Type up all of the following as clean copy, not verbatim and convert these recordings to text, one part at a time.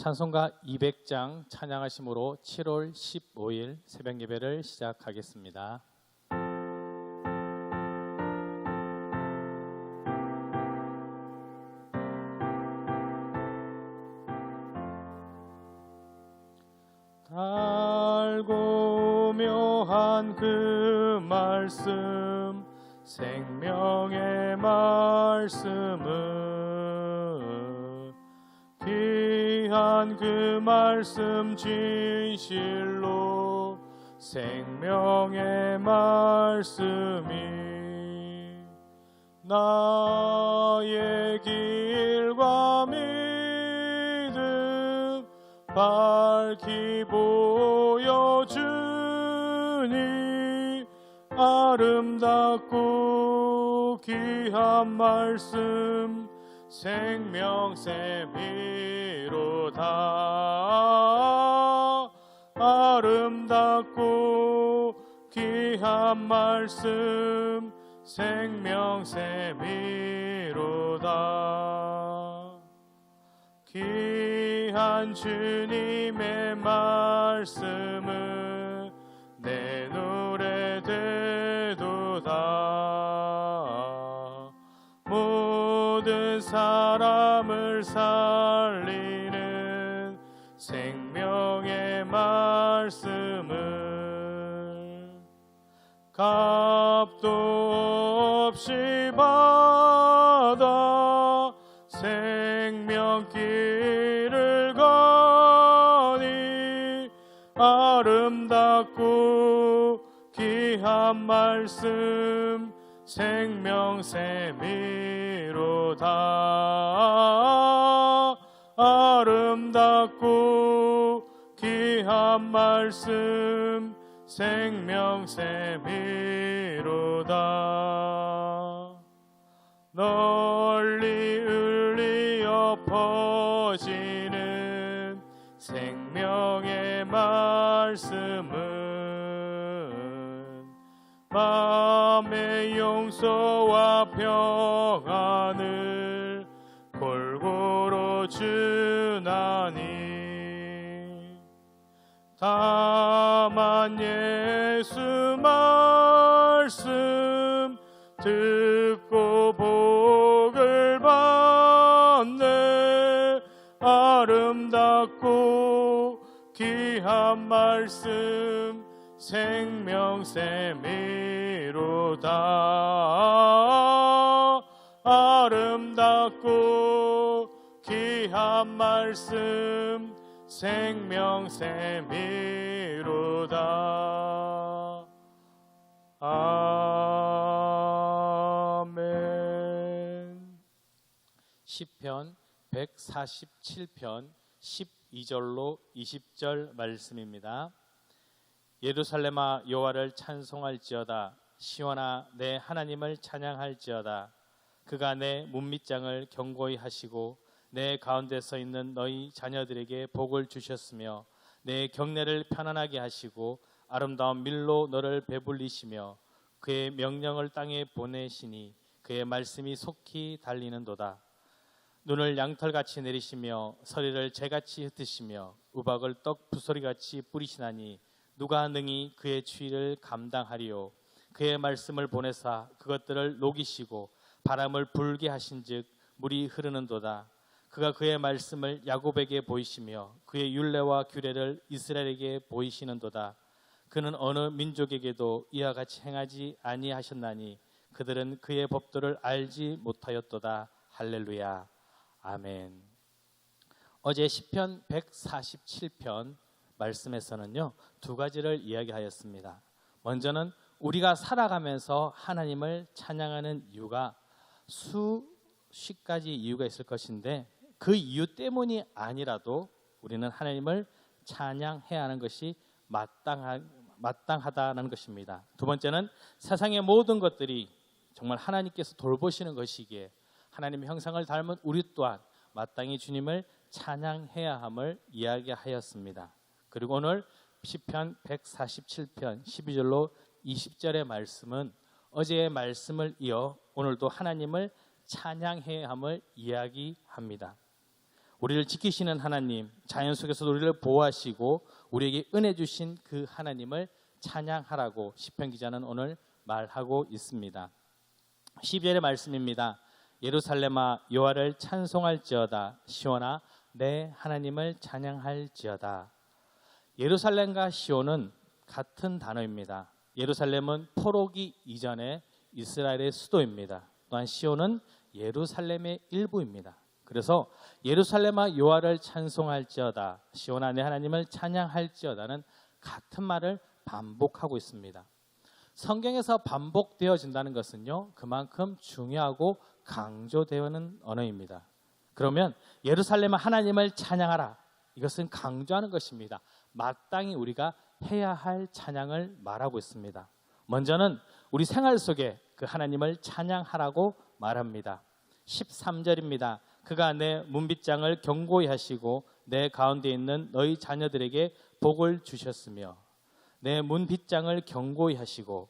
찬송가 200장 찬양하심으로 7월 15일 새벽 예배를 시작하겠습니다. 달고 묘한 그 말씀, 생명의 말씀은 귀한 그 말씀 진실로 생명의 말씀이 나의 길과 믿음 밝히 보여주니 아름답고 귀한 말씀 생명샘이로다. 아름답고 귀한 말씀 생명샘이로다. 귀한 주님의 말씀은 내 노래 되도다. 모든 사람을 살리는 생명의 말씀을 값도 없이 받아 생명길을 가니 아름답고 귀한 말씀 생명샘이로다. 아름답고 귀한 말씀 생명샘이로다. 널리 울리어 퍼지는 생명의 말씀은 마음의 용서와 평안을 골고루 주나니 다만 예수 말씀 듣고 복을 받네. 아름답고 귀한 말씀 생명샘이로다. 아름답고 귀한 말씀 생명샘이로다. 아멘. 시편 147편 12절로 20절 말씀입니다. 예루살렘아 여호와를 찬송할지어다. 시온아 내 하나님을 찬양할지어다. 그가 내 문밑장을 견고히 하시고 내 가운데 서 있는 너희 자녀들에게 복을 주셨으며 내 경내를 편안하게 하시고 아름다운 밀로 너를 배불리시며 그의 명령을 땅에 보내시니 그의 말씀이 속히 달리는도다. 눈을 양털같이 내리시며 서리를 재같이 흩으시며 우박을 떡 부소리같이 뿌리시나니 누가 능히 그의 추위를 감당하리요. 그의 말씀을 보내사 그것들을 녹이시고 바람을 불게 하신즉 물이 흐르는도다. 그가 그의 말씀을 야곱에게 보이시며 그의 율례와 규례를 이스라엘에게 보이시는도다. 그는 어느 민족에게도 이와 같이 행하지 아니하셨나니 그들은 그의 법도를 알지 못하였도다. 할렐루야. 아멘. 어제 시편 147편 말씀에서는요, 두 가지를 이야기하였습니다. 먼저는 우리가 살아가면서 하나님을 찬양하는 이유가 수십 가지 이유가 있을 것인데 그 이유 때문이 아니라도 우리는 하나님을 찬양해야 하는 것이 마땅하다는 것입니다. 두 번째는 세상의 모든 것들이 정말 하나님께서 돌보시는 것이기에 하나님의 형상을 닮은 우리 또한 마땅히 주님을 찬양해야 함을 이야기하였습니다. 그리고 오늘 시편 147편 12절로 20절의 말씀은 어제의 말씀을 이어 오늘도 하나님을 찬양해야 함을 이야기합니다. 우리를 지키시는 하나님, 자연 속에서 우리를 보호하시고 우리에게 은혜 주신 그 하나님을 찬양하라고 시편 기자는 오늘 말하고 있습니다. 12절의 말씀입니다. 예루살렘아 여호와를 찬송할지어다. 시온아 내 하나님을 찬양할지어다. 예루살렘과 시온은 같은 단어입니다. 예루살렘은 포로기 이전에 이스라엘의 수도입니다. 또한 시온은 예루살렘의 일부입니다. 그래서 예루살렘아 여호와를 찬송할지어다, 시온아 내 하나님을 찬양할지어다는 같은 말을 반복하고 있습니다. 성경에서 반복되어진다는 것은요, 그만큼 중요하고 강조되는 언어입니다. 그러면 예루살렘아 하나님을 찬양하라, 이것은 강조하는 것입니다. 마땅히 우리가 해야 할 찬양을 말하고 있습니다. 먼저는 우리 생활 속에 그 하나님을 찬양하라고 말합니다. 13절입니다. 그가 내 문빗장을 견고히 하시고 내 가운데 있는 너희 자녀들에게 복을 주셨으며, 내 문빗장을 견고히 하시고,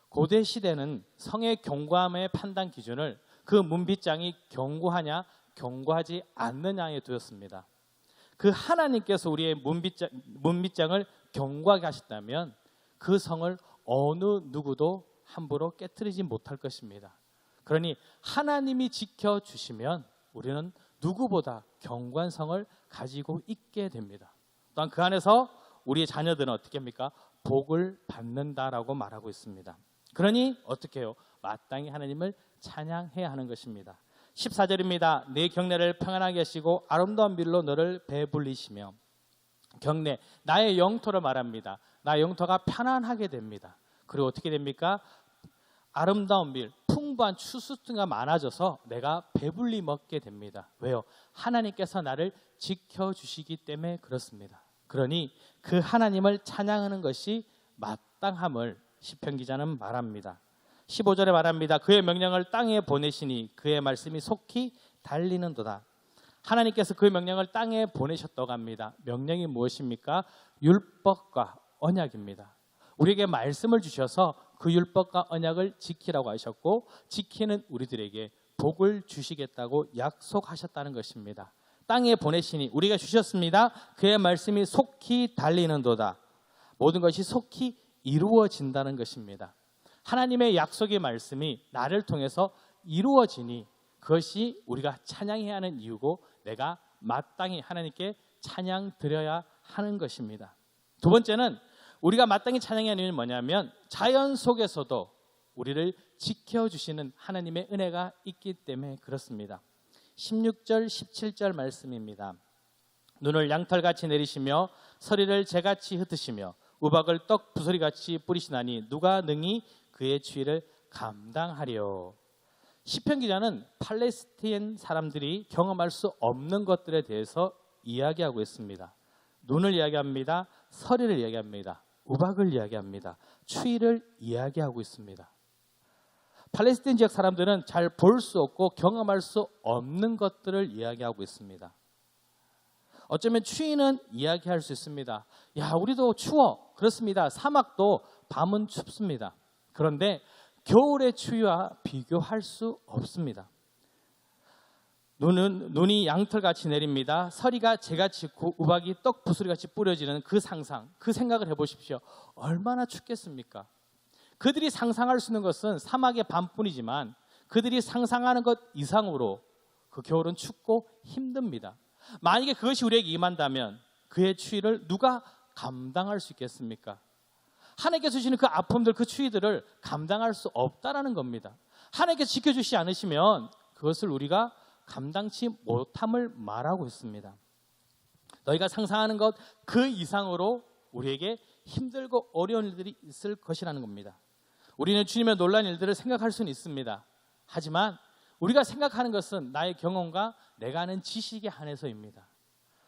고대 시대는 성의 견고함의 판단 기준을 그 문빗장이 견고하냐 견고하지 않느냐에 두었습니다. 그 하나님께서 우리의 문빗장을 견고하게 하셨다면 그 성을 어느 누구도 함부로 깨트리지 못할 것입니다. 그러니 하나님이 지켜주시면 우리는 누구보다 견고한 성을 가지고 있게 됩니다. 또한 그 안에서 우리의 자녀들은 어떻게 합니까? 복을 받는다라고 말하고 있습니다. 그러니 어떻게 해요? 마땅히 하나님을 찬양해야 하는 것입니다. 14절입니다. 내 경내를 평안하게 하시고 아름다운 밀로 너를 배불리시며. 경내, 나의 영토를 말합니다. 나의 영토가 편안하게 됩니다. 그리고 어떻게 됩니까? 아름다운 밀, 풍부한 추수가 많아져서 내가 배불리 먹게 됩니다. 왜요? 하나님께서 나를 지켜주시기 때문에 그렇습니다. 그러니 그 하나님을 찬양하는 것이 마땅함을 시편 기자는 말합니다. 15절에 말합니다. 그의 명령을 땅에 보내시니 그의 말씀이 속히 달리는도다. 하나님께서 그의 명령을 땅에 보내셨다고 합니다. 명령이 무엇입니까? 율법과 언약입니다. 우리에게 말씀을 주셔서 그 율법과 언약을 지키라고 하셨고, 지키는 우리들에게 복을 주시겠다고 약속하셨다는 것입니다. 땅에 보내시니 우리가 주셨습니다. 그의 말씀이 속히 달리는도다. 모든 것이 속히 이루어진다는 것입니다. 하나님의 약속의 말씀이 나를 통해서 이루어지니 그것이 우리가 찬양해야 하는 이유고, 내가 마땅히 하나님께 찬양 드려야 하는 것입니다. 두 번째는 우리가 마땅히 찬양해야 하는 이유는 뭐냐면, 자연 속에서도 우리를 지켜주시는 하나님의 은혜가 있기 때문에 그렇습니다. 16절 17절 말씀입니다. 눈을 양털같이 내리시며 서리를 재같이 흩으시며 우박을 떡 부스리같이 뿌리시나니 누가 능히 그의 추위를 감당하려. 시편 기자는 팔레스타인 사람들이 경험할 수 없는 것들에 대해서 이야기하고 있습니다. 눈을 이야기합니다. 서리를 이야기합니다. 우박을 이야기합니다. 추위를 이야기하고 있습니다. 팔레스타인 지역 사람들은 잘 볼 수 없고 경험할 수 없는 것들을 이야기하고 있습니다. 어쩌면 추위는 이야기할 수 있습니다. 야, 우리도 추워. 그렇습니다. 사막도 밤은 춥습니다. 그런데 겨울의 추위와 비교할 수 없습니다. 눈이 양털같이 내립니다. 서리가 재같이 있고 우박이 떡 부스리같이 뿌려지는 그 상상, 그 생각을 해보십시오. 얼마나 춥겠습니까? 그들이 상상할 수 있는 것은 사막의 밤뿐이지만 그들이 상상하는 것 이상으로 그 겨울은 춥고 힘듭니다. 만약에 그것이 우리에게 임한다면 그의 추위를 누가 감당할 수 있겠습니까? 하나님께서 주시는 그 아픔들, 그 추위들을 감당할 수 없다라는 겁니다. 하나님께서 지켜주시지 않으시면 그것을 우리가 감당치 못함을 말하고 있습니다. 너희가 상상하는 것 그 이상으로 우리에게 힘들고 어려운 일들이 있을 것이라는 겁니다. 우리는 주님의 놀라운 일들을 생각할 수는 있습니다. 하지만 우리가 생각하는 것은 나의 경험과 내가 아는 지식에 한해서입니다.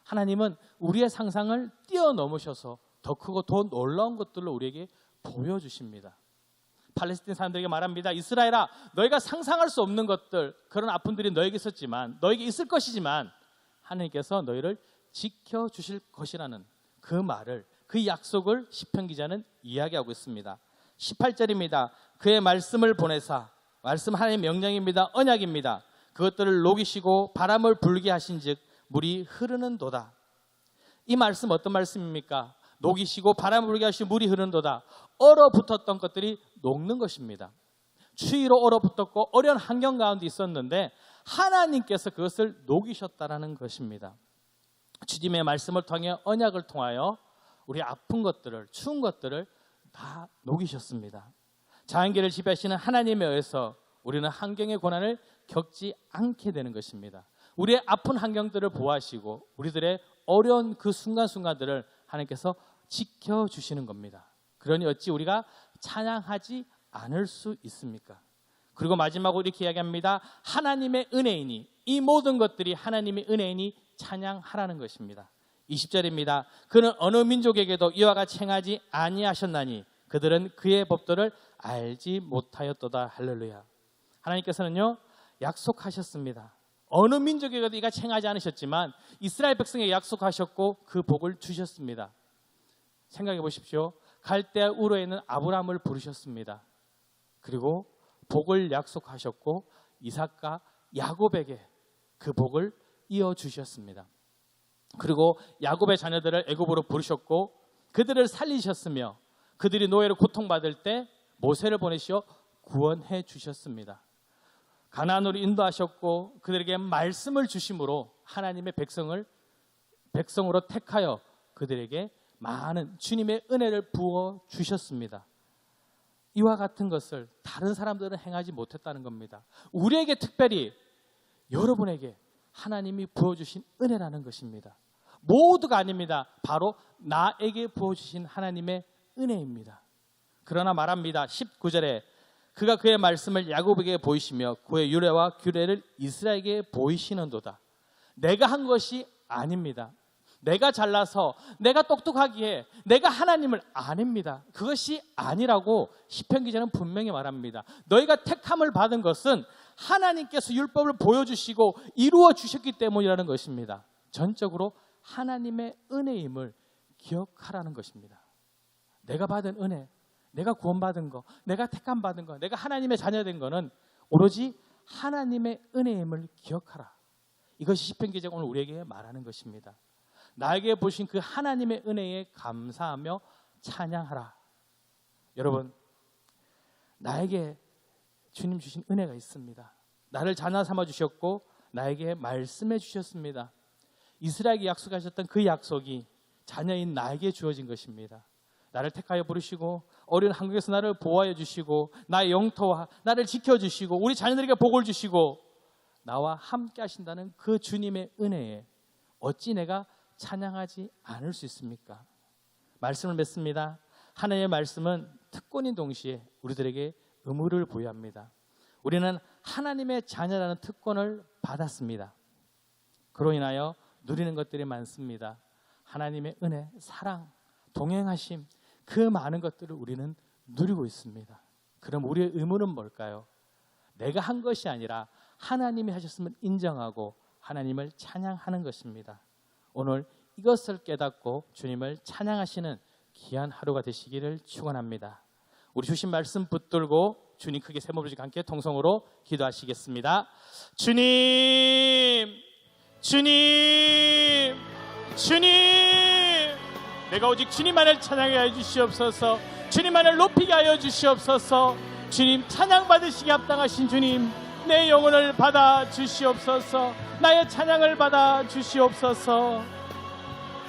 하나님은 우리의 상상을 뛰어넘으셔서 더 크고 더 놀라운 것들로 우리에게 보여주십니다. 팔레스타인 사람들에게 말합니다. 이스라엘아, 너희가 상상할 수 없는 것들, 그런 아픔들이 너에게 있었지만, 너에게 있을 것이지만 하나님께서 너희를 지켜주실 것이라는 그 말을, 그 약속을 시편 기자는 이야기하고 있습니다. 18절입니다. 그의 말씀을 보내사, 말씀 하나님의 명령입니다. 언약입니다. 그것들을 녹이시고 바람을 불게 하신 즉 물이 흐르는도다. 이 말씀 어떤 말씀입니까? 녹이시고 바람을 불게 하시고 물이 흐르는도다. 얼어붙었던 것들이 녹는 것입니다. 추위로 얼어붙었고 어려운 환경 가운데 있었는데 하나님께서 그것을 녹이셨다라는 것입니다. 주님의 말씀을 통해 언약을 통하여 우리 아픈 것들을, 추운 것들을 다 녹이셨습니다. 자연계를 지배하시는 하나님에 의해서 우리는 환경의 고난을 겪지 않게 되는 것입니다. 우리의 아픈 환경들을 보호하시고 우리들의 어려운 그 순간순간들을 하나님께서 지켜주시는 겁니다. 그러니 어찌 우리가 찬양하지 않을 수 있습니까? 그리고 마지막으로 이렇게 이야기합니다. 하나님의 은혜이니, 이 모든 것들이 하나님의 은혜이니 찬양하라는 것입니다. 20절입니다. 그는 어느 민족에게도 이와 같이 행하지 아니하셨나니 그들은 그의 법도를 알지 못하였도다. 할렐루야. 하나님께서는요 약속하셨습니다. 어느 민족에게도 이같이 행하지 않으셨지만 이스라엘 백성에게 약속하셨고 그 복을 주셨습니다. 생각해 보십시오. 갈대아 우르에 있는 아브라함을 부르셨습니다. 그리고 복을 약속하셨고 이삭과 야곱에게 그 복을 이어주셨습니다. 그리고 야곱의 자녀들을 애굽으로 부르셨고 그들을 살리셨으며 그들이 노예로 고통받을 때 모세를 보내시어 구원해 주셨습니다. 가나안으로 인도하셨고 그들에게 말씀을 주심으로 하나님의 백성으로 택하여 그들에게 많은 주님의 은혜를 부어 주셨습니다. 이와 같은 것을 다른 사람들은 행하지 못했다는 겁니다. 우리에게 특별히 여러분에게 하나님이 부어주신 은혜라는 것입니다. 모두가 아닙니다. 바로 나에게 부어주신 하나님의 은혜입니다. 그러나 말합니다. 19절에 그가 그의 말씀을 야곱에게 보이시며 그의 유래와 규례를 이스라엘에게 보이시는도다. 내가 한 것이 아닙니다. 내가 잘나서 내가 똑똑하기에 내가 하나님을 아닙니다. 그것이 아니라고 시편 기자는 분명히 말합니다. 너희가 택함을 받은 것은 하나님께서 율법을 보여주시고 이루어 주셨기 때문이라는 것입니다. 전적으로 하나님의 은혜임을 기억하라는 것입니다. 내가 받은 은혜, 내가 구원받은 거, 내가 택함 받은 거, 내가 하나님의 자녀된 거는 오로지 하나님의 은혜임을 기억하라. 이것이 시편 기자가 오늘 우리에게 말하는 것입니다. 나에게 보신 그 하나님의 은혜에 감사하며 찬양하라. 여러분, 나에게 주님 주신 은혜가 있습니다. 나를 자녀 삼아 주셨고 나에게 말씀해 주셨습니다. 이스라엘에게 약속하셨던 그 약속이 자녀인 나에게 주어진 것입니다. 나를 택하여 부르시고 어려운 한국에서 나를 보호하여 주시고 나의 영토와 나를 지켜주시고 우리 자녀들에게 복을 주시고 나와 함께 하신다는 그 주님의 은혜에 어찌 내가 찬양하지 않을 수 있습니까? 말씀을 맺습니다. 하나님의 말씀은 특권인 동시에 우리들에게 의무를 부여합니다. 우리는 하나님의 자녀라는 특권을 받았습니다. 그로 인하여 누리는 것들이 많습니다. 하나님의 은혜, 사랑, 동행하심, 그 많은 것들을 우리는 누리고 있습니다. 그럼 우리의 의무는 뭘까요? 내가 한 것이 아니라 하나님이 하셨음을 인정하고 하나님을 찬양하는 것입니다. 오늘 이것을 깨닫고 주님을 찬양하시는 귀한 하루가 되시기를 축원합니다. 우리 주신 말씀 붙들고 주님 크게 세 몸을 함께 통성으로 기도하시겠습니다. 주님, 주님, 주님, 내가 오직 주님만을 찬양하게 하여 주시옵소서. 주님만을 높이게 하여 주시옵소서. 주님 찬양 받으시기 합당하신 주님, 내 영혼을 받아 주시옵소서. 나의 찬양을 받아 주시옵소서.